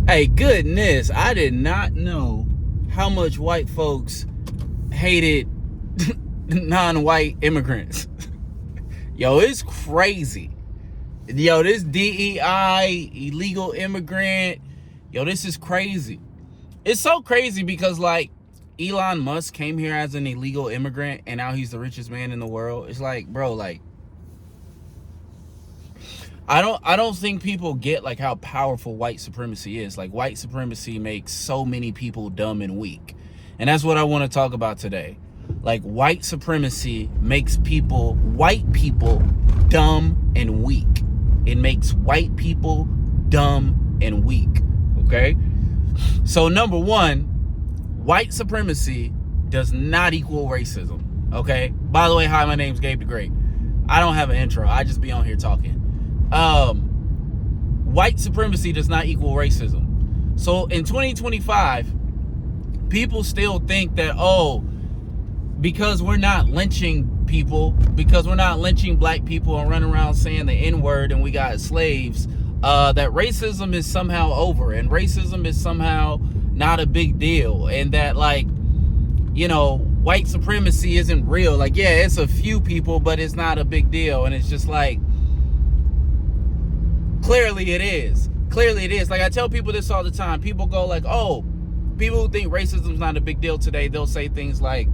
Hey, goodness, I did not know how much white folks hated non-white immigrants. Yo, it's crazy. Yo, this DEI, illegal immigrant, yo, this is crazy. It's so crazy because, like, Elon Musk came here as an illegal immigrant and now he's the richest man in the world. It's like, bro, like, I don't think people get like how powerful white supremacy is. Like, white supremacy makes so many people dumb and weak. And that's what I want to talk about today. Like, white supremacy makes white people dumb and weak. It makes white people dumb and weak. Okay? So number one, white supremacy does not equal racism. Okay? By the way, hi, my name's Gabe the Great. I don't have an intro. I just be on here talking. White supremacy does not equal racism. So in 2025, people still think that, oh, because we're not lynching people, because we're not lynching black people and running around saying the N-word and we got slaves, that racism is somehow over and racism is somehow not a big deal, and that, like, you know, white supremacy isn't real. Like, yeah, it's a few people, but it's not a big deal. And it's just like, clearly it is. Clearly it is. Like, I tell people this all the time. People go like, oh, people who think racism is not a big deal today, they'll say things like,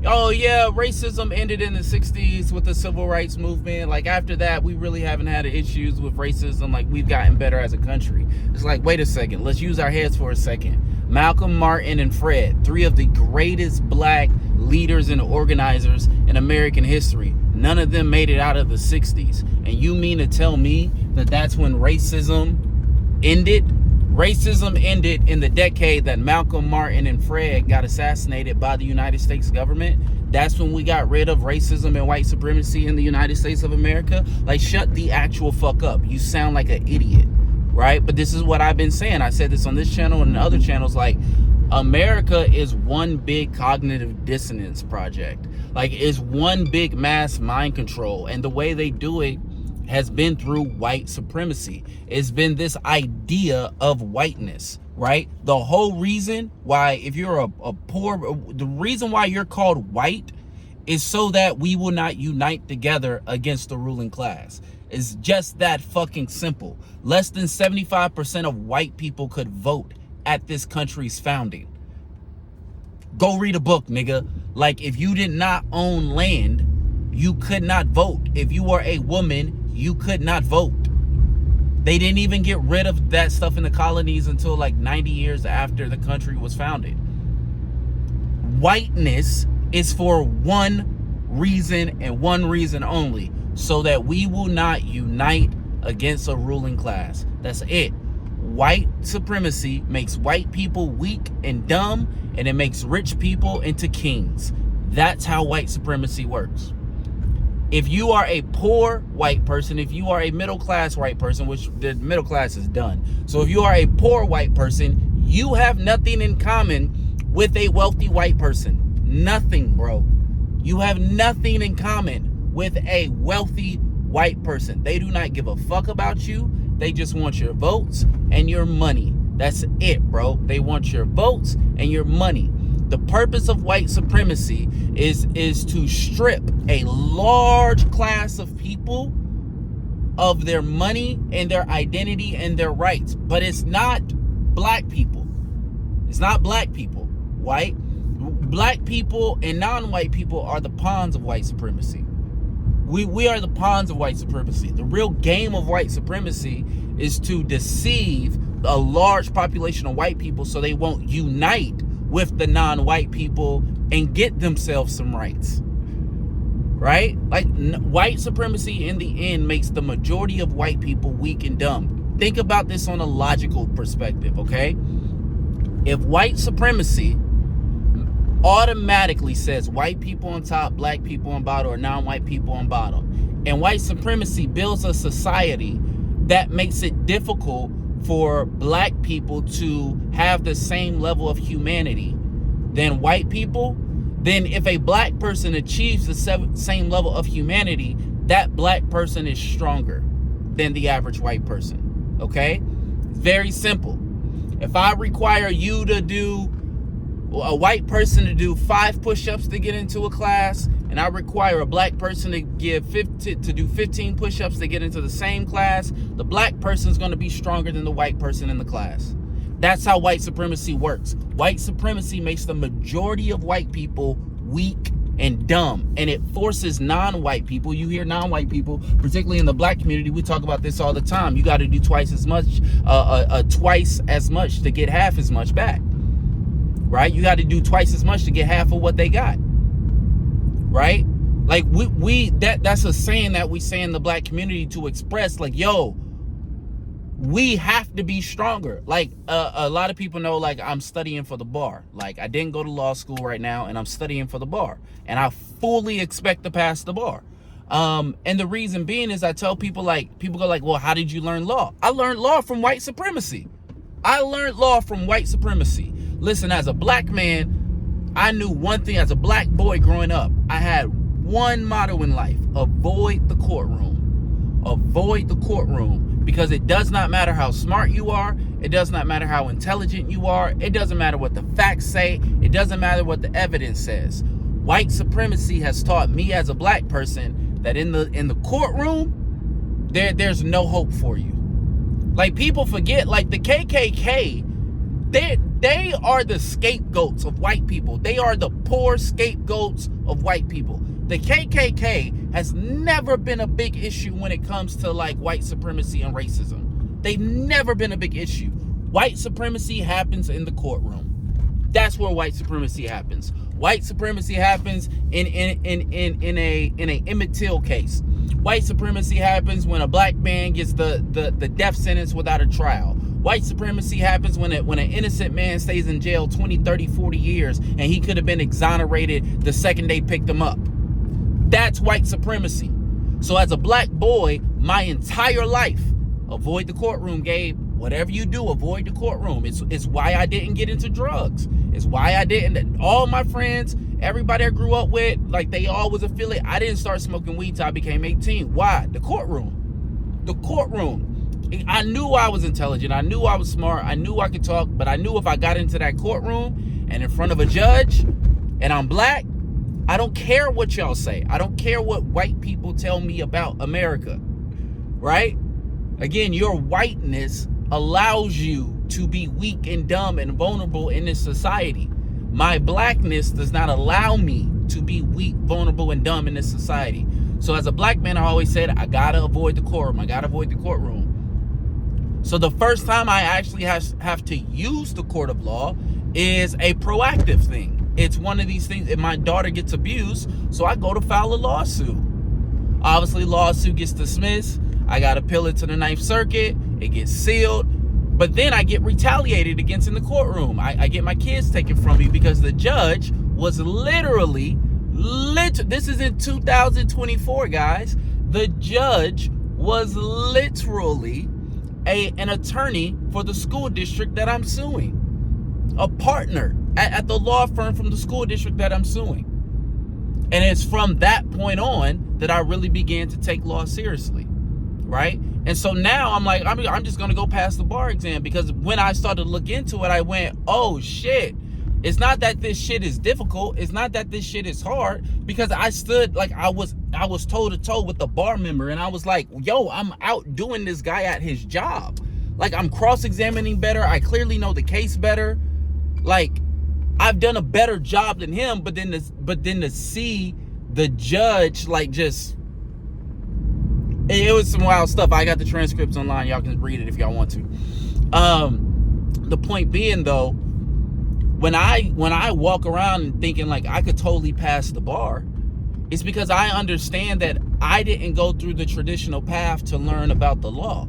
oh yeah, racism ended in the 60s with the civil rights movement. Like, after that, we really haven't had issues with racism. Like, we've gotten better as a country. It's like, wait a second. Let's use our heads for a second. Malcolm, Martin, and Fred, three of the greatest black leaders and organizers in American history. None of them made it out of the 60s. And you mean to tell me that that's when racism ended? Racism ended in the decade that Malcolm, Martin, and Fred got assassinated by the United States government. That's when we got rid of racism and white supremacy in the United States of America. Like, shut the actual fuck up. You sound like an idiot, right? But this is what I've been saying. I said this on this channel and other channels. Like, America is one big cognitive dissonance project. Like, it's one big mass mind control. And the way they do it has been through white supremacy. It's been this idea of whiteness, right? The whole reason why, if you're a poor, the reason why you're called white is so that we will not unite together against the ruling class. It's just that fucking simple. Less than 75% of white people could vote at this country's founding. Go read a book, nigga. Like, if you did not own land, you could not vote. If you were a woman, you could not vote. They didn't even get rid of that stuff in the colonies until like 90 years after the country was founded. Whiteness is for one reason and one reason only, so that we will not unite against a ruling class. That's it. White supremacy makes white people weak and dumb, and it makes rich people into kings. That's how white supremacy works. If you are a poor white person, if you are a middle class white person, which the middle class is done. So if you are a poor white person, you have nothing in common with a wealthy white person. Nothing, bro. You have nothing in common with a wealthy white person. They do not give a fuck about you. They just want your votes and your money. That's it, bro. They want your votes and your money. The purpose of white supremacy is to strip a large class of people of their money and their identity and their rights. But it's not black people. It's not black people. White, black people and non-white people are the pawns of white supremacy. We are the pawns of white supremacy. The real game of white supremacy is to deceive a large population of white people so they won't unite with the non-white people and get themselves some rights, right? Like, white supremacy in the end makes the majority of white people weak and dumb. Think about this on a logical perspective, okay? If white supremacy automatically says white people on top, black people on bottom, or non-white people on bottom, and white supremacy builds a society that makes it difficult for black people to have the same level of humanity than white people, then if a black person achieves the same level of humanity, that black person is stronger than the average white person. Okay? Very simple. If I require you to do, a white person to do 5 push-ups to get into a class, and I require a black person to do 15 push-ups to get into the same class, the black person is going to be stronger than the white person in the class. That's how white supremacy works. White supremacy makes the majority of white people weak and dumb, and it forces non-white people. You hear non-white people, particularly in the black community, we talk about this all the time. You got to do twice as much to get half as much back. Right? You got to do twice as much to get half of what they got. Right? Like that's a saying that we say in the black community to express, like, yo, we have to be stronger. Like a lot of people know, like, I'm studying for the bar. Like, I didn't go to law school right now, and I'm studying for the bar, and I fully expect to pass the bar. And the reason being is, I tell people, like, people go like, well, how did you learn law? I learned law from white supremacy. Listen, as a black man, I knew one thing. As a black boy growing up, I had one motto in life: avoid the courtroom. Avoid the courtroom, because it does not matter how smart you are. It does not matter how intelligent you are. It doesn't matter what the facts say. It doesn't matter what the evidence says. White supremacy has taught me as a black person that in the courtroom, there's no hope for you. Like, people forget, like, the KKK, they are the scapegoats of white people. They are the poor scapegoats of white people. The KKK has never been a big issue when it comes to, like, white supremacy and racism. They've never been a big issue. White supremacy happens in the courtroom. That's where white supremacy happens. White supremacy happens in a Emmett Till case. White supremacy happens when a black man gets the death sentence without a trial. White supremacy happens when an innocent man stays in jail 20, 30, 40 years, and he could have been exonerated the second they picked him up. That's white supremacy. So as a black boy, my entire life, avoid the courtroom, Gabe. Whatever you do, avoid the courtroom. It's why I didn't get into drugs. It's why I didn't. All my friends, everybody I grew up with, like, they all was affiliated. I didn't start smoking weed till I became 18. Why? The courtroom. The courtroom. I knew I was intelligent. I knew I was smart. I knew I could talk. But I knew if I got into that courtroom and in front of a judge and I'm black, I don't care what y'all say. I don't care what white people tell me about America. Right? Again, your whiteness allows you to be weak and dumb and vulnerable in this society. My blackness does not allow me to be weak, vulnerable, and dumb in this society. So as a black man, I always said, I gotta avoid the courtroom. I gotta avoid the courtroom. So the first time I actually have to use the court of law is a proactive thing. It's one of these things. If my daughter gets abused, so I go to file a lawsuit. Obviously, lawsuit gets dismissed. I got to appeal it to the Ninth Circuit. It gets sealed. But then I get retaliated against in the courtroom. I get my kids taken from me because the judge was literally, this is in 2024, guys. The judge was literally an attorney for the school district that I'm suing. A partner at the law firm from the school district that I'm suing. And it's from that point on that I really began to take law seriously. Right? And so now I'm like, I'm just going to go pass the bar exam, because when I started to look into it, I went, oh shit. It's not that this shit is difficult. It's not that this shit is hard, because I stood, like, I was toe to toe with the bar member, and I was like, yo, I'm outdoing this guy at his job. Like, I'm cross-examining better. I clearly know the case better. Like, I've done a better job than him, but then to see the judge, like, just, it was some wild stuff. I got the transcripts online. Y'all can read it if y'all want to. The point being, though, when I walk around thinking like I could totally pass the bar, it's because I understand that I didn't go through the traditional path to learn about the law.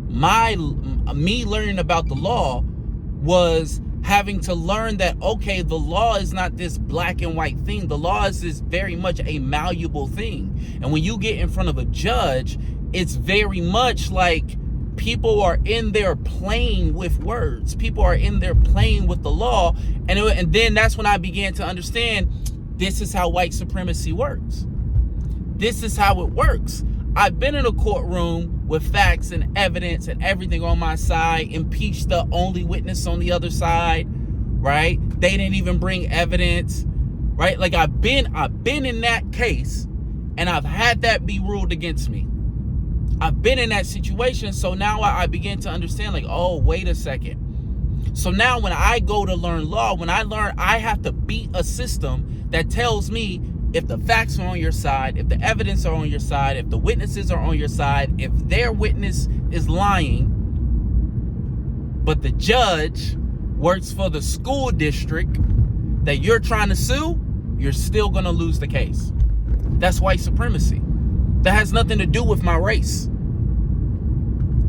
Me learning about the law was having to learn that, okay, the law is not this black and white thing. The law is this very much a malleable thing. And when you get in front of a judge, it's very much like people are in there playing with words. People are in there playing with the law. And then that's when I began to understand, this is how white supremacy works. This is how it works. I've been in a courtroom with facts and evidence and everything on my side, impeach the only witness on the other side, right? They didn't even bring evidence, right? Like I've been in that case and I've had that be ruled against me. I've been in that situation, so now I begin to understand, like, oh, wait a second. So now when I go to learn law, when I learn, I have to beat a system that tells me if the facts are on your side, if the evidence are on your side, if the witnesses are on your side, if their witness is lying, but the judge works for the school district that you're trying to sue, you're still going to lose the case. That's white supremacy. That has nothing to do with my race.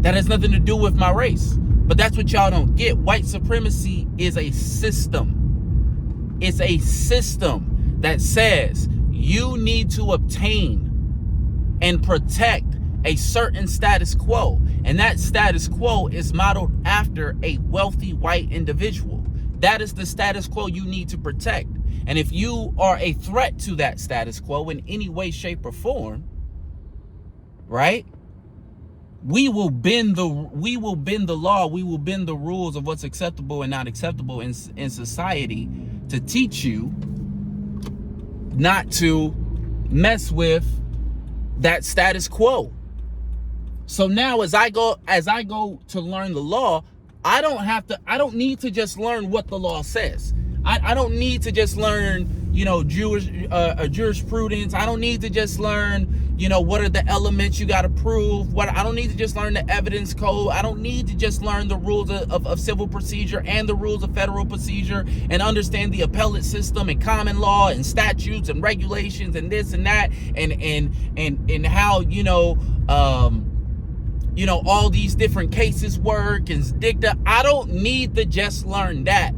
That has nothing to do with my race. But that's what y'all don't get. White supremacy is a system. It's a system that says you need to obtain and protect a certain status quo. And that status quo is modeled after a wealthy white individual. That is the status quo you need to protect. And if you are a threat to that status quo in any way, shape, or form, right? We will bend the law, we will bend the rules of what's acceptable and not acceptable in society to teach you not to mess with that status quo. So now as I go to learn the law, I don't need to just learn what the law says. I don't need to just learn, jurisprudence. I don't need to just learn, what are the elements you got to prove. I don't need to just learn the evidence code. I don't need to just learn the rules of civil procedure and the rules of federal procedure and understand the appellate system and common law and statutes and regulations and this and that and how, all these different cases work and dicta. I don't need to just learn that.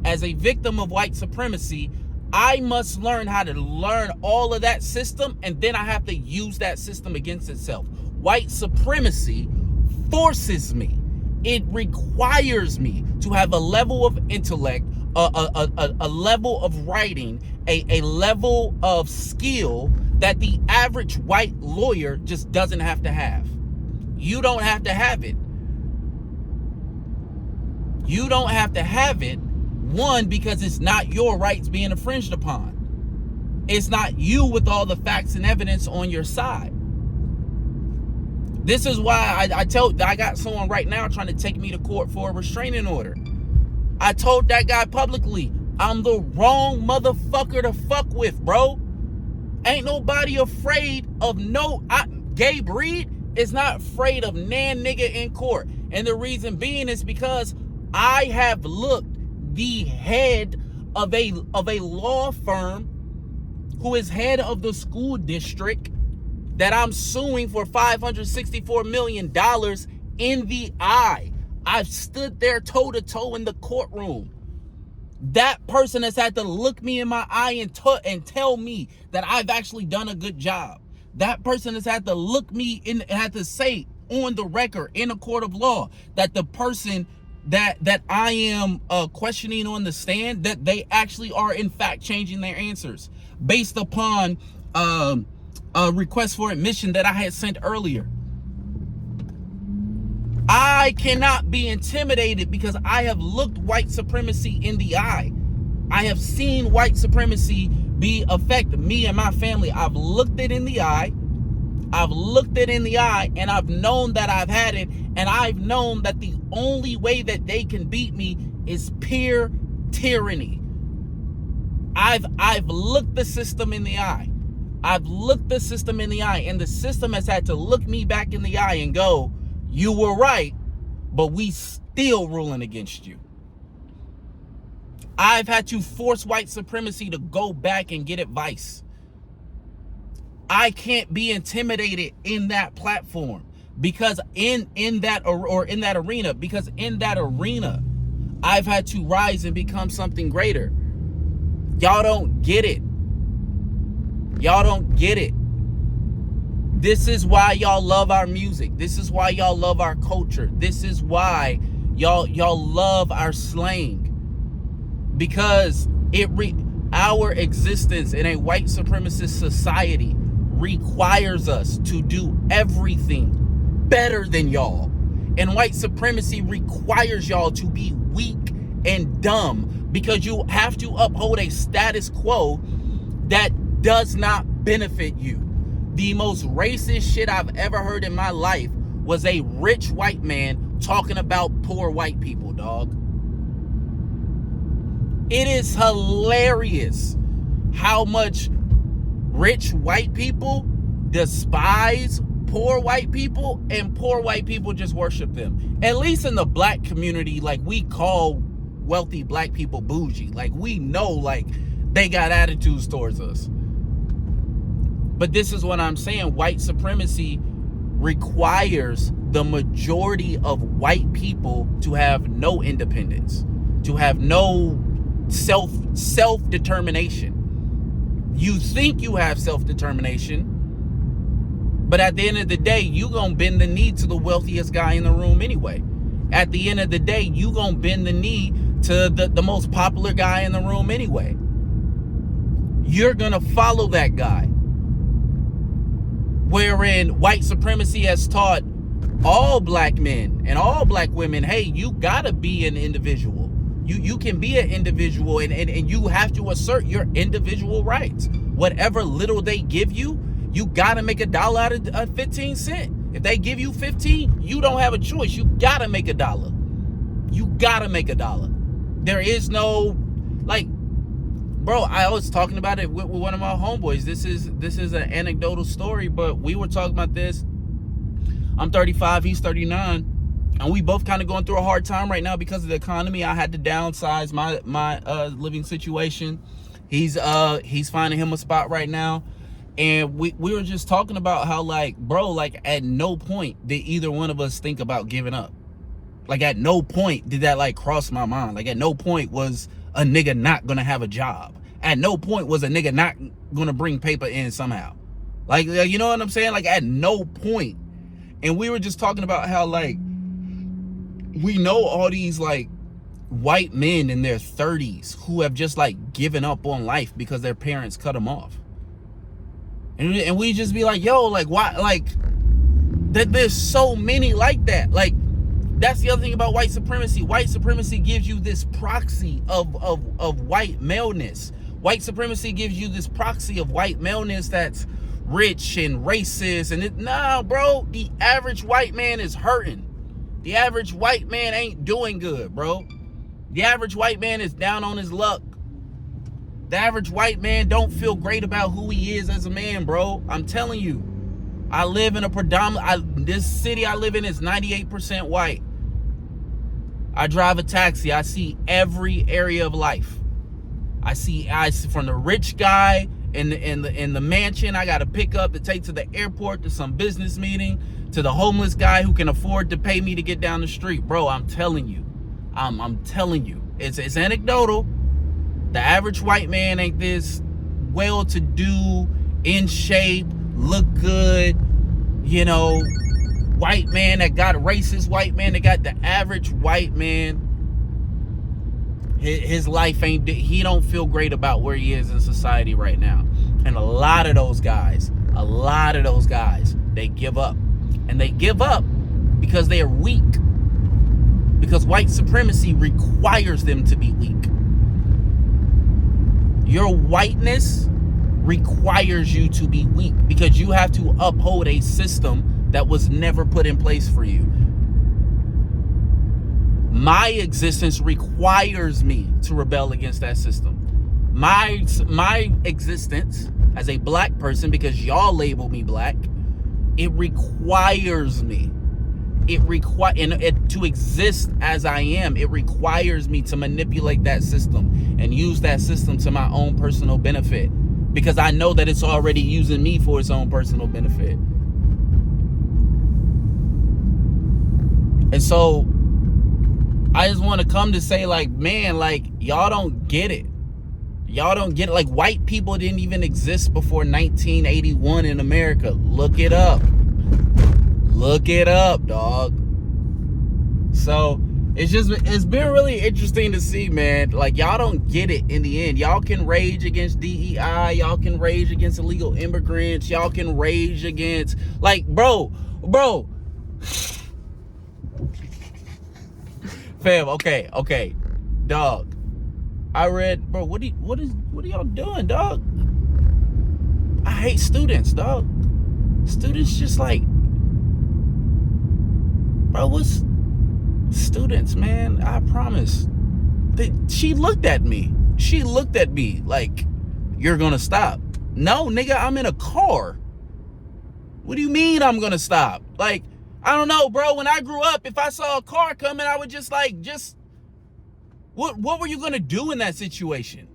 As a victim of white supremacy, I must learn how to learn all of that system, and then I have to use that system against itself. White supremacy forces me. It requires me to have a level of intellect, a level of writing, a level of skill that the average white lawyer just doesn't have to have. You don't have to have it. You don't have to have it. One, because it's not your rights being infringed upon. It's not you with all the facts and evidence on your side. This is why I got someone right now trying to take me to court for a restraining order. I told that guy publicly, I'm the wrong motherfucker to fuck with, bro. Ain't nobody afraid of Gabe Reed is not afraid of nan nigga in court. And the reason being is because I have looked the head of a law firm who is head of the school district that I'm suing for $564 million in the eye. I've stood there toe to toe in the courtroom. That person has had to look me in my eye and tell me that I've actually done a good job. That person has had to look me in and had to say on the record in a court of law that the person that I am questioning on the stand, that they actually are in fact changing their answers based upon a request for admission that I had sent earlier. I cannot be intimidated because I have looked white supremacy in the eye. I have seen white supremacy affect me and my family. I've looked it in the eye. And I've known that I've had it, and I've known that the only way that they can beat me is pure tyranny. I've looked the system in the eye. And the system has had to look me back in the eye and go, you were right, but we still ruling against you. I've had to force white supremacy to go back and get advice. I can't be intimidated in that platform because in that arena, I've had to rise and become something greater. Y'all don't get it. This is why y'all love our music. This is why y'all love our culture. This is why y'all love our slang. Because our existence in a white supremacist society requires us to do everything better than y'all. And white supremacy requires y'all to be weak and dumb because you have to uphold a status quo that does not benefit you. The most racist shit I've ever heard in my life was a rich white man talking about poor white people, dog. It is hilarious how much rich white people despise poor white people, and poor white people just worship them. At least in the black community, like, we call wealthy black people bougie. Like, we know, like, they got attitudes towards us. But this is what I'm saying. White supremacy requires the majority of white people to have no independence, to have no self-determination. You think you have self-determination, but at the end of the day, you gonna bend the knee to the wealthiest guy in the room anyway. At the end of the day, you gonna bend the knee to the most popular guy in the room anyway. You're gonna follow that guy. Wherein white supremacy has taught all black men and all black women, hey, you gotta be an individual. You can be an individual, and you have to assert your individual rights. Whatever little they give you, you gotta make $1 out of 15 cents. If they give you 15, you don't have a choice. You gotta make $1. You gotta make $1. There is no, like, bro, I was talking about it with one of my homeboys. This is an anecdotal story, but we were talking about this. I'm 35, he's 39. And we both kind of going through a hard time right now because of the economy. I had to downsize my living situation. He's finding him a spot right now. And we were just talking about how, like, bro, like, at no point did either one of us think about giving up. Like, at no point did that, like, cross my mind. Like, at no point was a nigga not gonna have a job. At no point was a nigga not gonna bring paper in somehow. Like, you know what I'm saying? Like, at no point. And we were just talking about how, like, we know all these, like, white men in their 30s who have just, like, given up on life because their parents cut them off. And we just be like, yo, like, why? Like, that there's so many like that. Like, that's the other thing about white supremacy. White supremacy gives you this proxy of white maleness. White supremacy gives you this proxy of white maleness that's rich and racist. And nah, bro, the average white man is hurting. The average white man ain't doing good, bro. The average white man is down on his luck. The average white man don't feel great about who he is as a man, bro. I'm telling you. I live in a this city I live in is 98% white. I drive a taxi. I see every area of life. I see from the rich guy in the mansion I got to pick up to take to the airport to some business meeting, to the homeless guy who can afford to pay me to get down the street. Bro, I'm telling you. I'm telling you. It's anecdotal. The average white man ain't this well-to-do, in shape, look good, you know, white man that got racist white man that got the average white man. His life ain't, he don't feel great about where he is in society right now. And a lot of those guys, they give up. And they give up because they are weak. Because white supremacy requires them to be weak. Your whiteness requires you to be weak because you have to uphold a system that was never put in place for you. My existence requires me to rebel against that system. My existence as a black person, because y'all label me black, it requires me. To exist as I am, it requires me to manipulate that system and use that system to my own personal benefit, because I know that it's already using me for its own personal benefit. And so I just want to come to say, like, man, like, y'all don't get it. Y'all don't get it. Like, white people didn't even exist before 1981 in America. Look it up. Look it up, dog. So It's been really interesting to see, man. Like, y'all don't get it in the end. Y'all can rage against DEI, y'all can rage against illegal immigrants, y'all can rage against, like, bro, fam, okay, dog. I read, bro, what are y'all doing, dog? I hate students, dog. Students just like, bro, what's students, man? I promise. She looked at me. She looked at me like, you're gonna stop. No, nigga, I'm in a car. What do you mean I'm gonna stop? Like, I don't know, bro. When I grew up, if I saw a car coming, I would just what were you gonna do in that situation?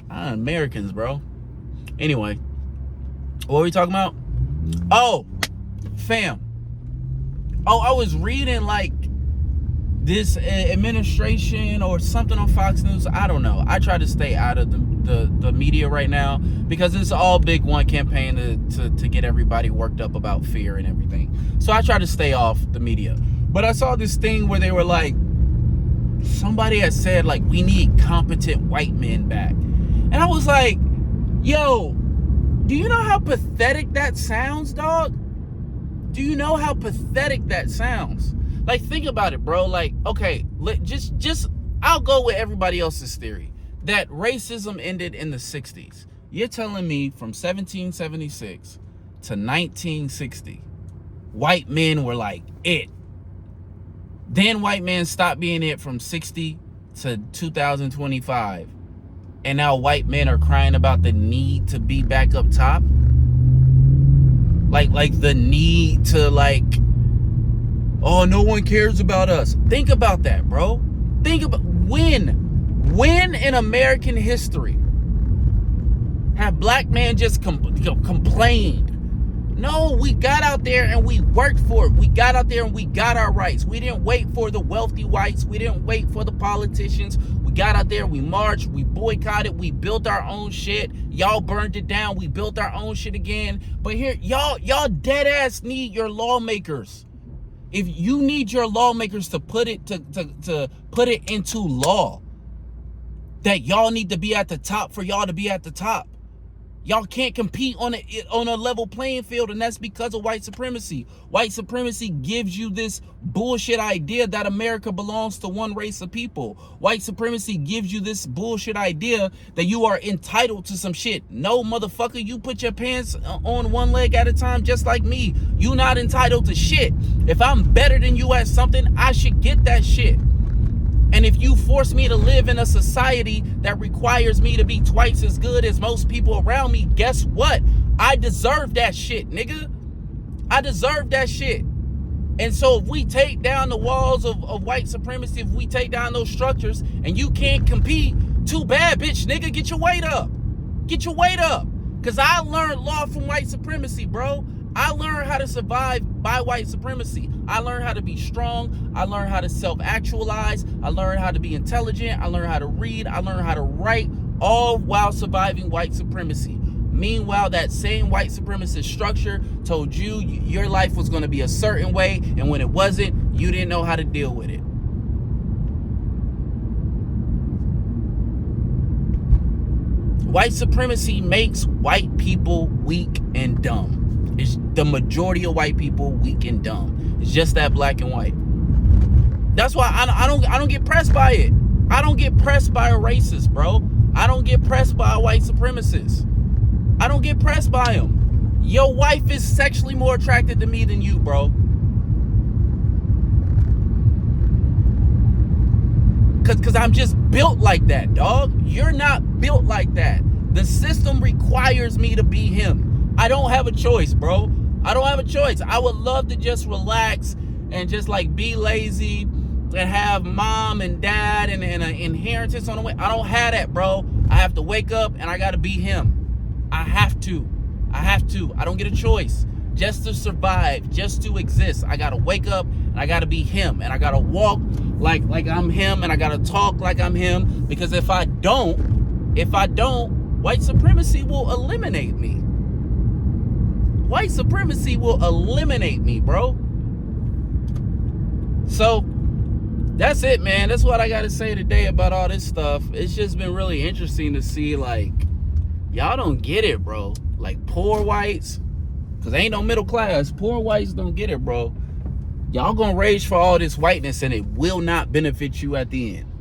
Americans, bro. Anyway, what were we talking about? Oh, fam. Oh, I was reading like this administration or something on Fox News. I don't know. I try to stay out of the media right now because it's all big one campaign to get everybody worked up about fear and everything. So I try to stay off the media. But I saw this thing where they were like, somebody had said like, we need competent white men back. And I was like, yo, do you know how pathetic that sounds, dog? Do you know how pathetic that sounds? Like, think about it, bro. Like, okay, I'll go with everybody else's theory that racism ended in the 60s. You're telling me from 1776 to 1960, white men were like it. Then white men stopped being it from 60 to 2025. And now white men are crying about the need to be back up top. Like the need to like, oh, no one cares about us. Think about that, bro. Think about when in American history have black men just complained? No, we got out there and we worked for it. We got out there and we got our rights. We didn't wait for the wealthy whites. We didn't wait for the politicians. We got out there, we marched, we boycotted, we built our own shit. Y'all burned it down. We built our own shit again. But here, y'all dead ass need your lawmakers. If you need your lawmakers to put it to put it into law that y'all need to be at the top for y'all to be at the top. Y'all can't compete on a level playing field, and that's because of white supremacy. White supremacy gives you this bullshit idea that America belongs to one race of people. White supremacy gives you this bullshit idea that you are entitled to some shit. No, motherfucker, you put your pants on one leg at a time just like me. You not entitled to shit. If I'm better than you at something, I should get that shit. And if you force me to live in a society that requires me to be twice as good as most people around me, guess what? I deserve that shit, nigga. I deserve that shit. And so if we take down the walls of white supremacy, if we take down those structures and you can't compete, too bad, bitch, nigga, get your weight up. Get your weight up. Because I learned law from white supremacy, bro. I learned how to survive by white supremacy. I learned how to be strong. I learned how to self-actualize. I learned how to be intelligent. I learned how to read. I learned how to write, all while surviving white supremacy. Meanwhile, that same white supremacist structure told you your life was going to be a certain way, and when it wasn't, you didn't know how to deal with it. White supremacy makes white people weak and dumb. It's the majority of white people weak and dumb. It's just that black and white. That's why I don't get pressed by it. I don't get pressed by a racist, bro. I don't get pressed by a white supremacist. I don't get pressed by them. Your wife is sexually more attracted to me than you, bro. Cause I'm just built like that, dog. You're not built like that. The system requires me to be him. I don't have a choice, bro. I don't have a choice. I would love to just relax and just like be lazy and have mom and dad and an inheritance on the way. I don't have that, bro. I have to wake up and I gotta be him. I have to. I don't get a choice. Just to survive, just to exist, I gotta wake up and I gotta be him. And I gotta walk like I'm him, and I gotta talk like I'm him. Because if I don't, white supremacy will eliminate me. White supremacy will eliminate me, bro. So that's it, man. That's what I got to say today about all this stuff. It's just been really interesting to see, like, y'all don't get it, bro. Like, poor whites, because ain't no middle class. Poor whites don't get it, bro. Y'all gonna rage for all this whiteness, and it will not benefit you at the end.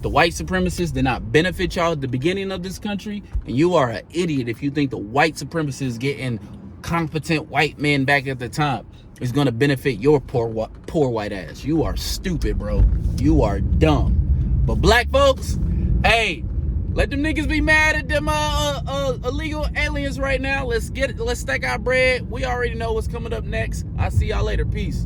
The white supremacists did not benefit y'all at the beginning of this country, and you are an idiot if you think the white supremacists getting competent white men back at the top is gonna benefit your poor white ass. You are stupid, bro. You are dumb. But black folks, hey, let them niggas be mad at them illegal aliens right now. Let's stack our bread. We already know what's coming up next. I'll see y'all later. Peace.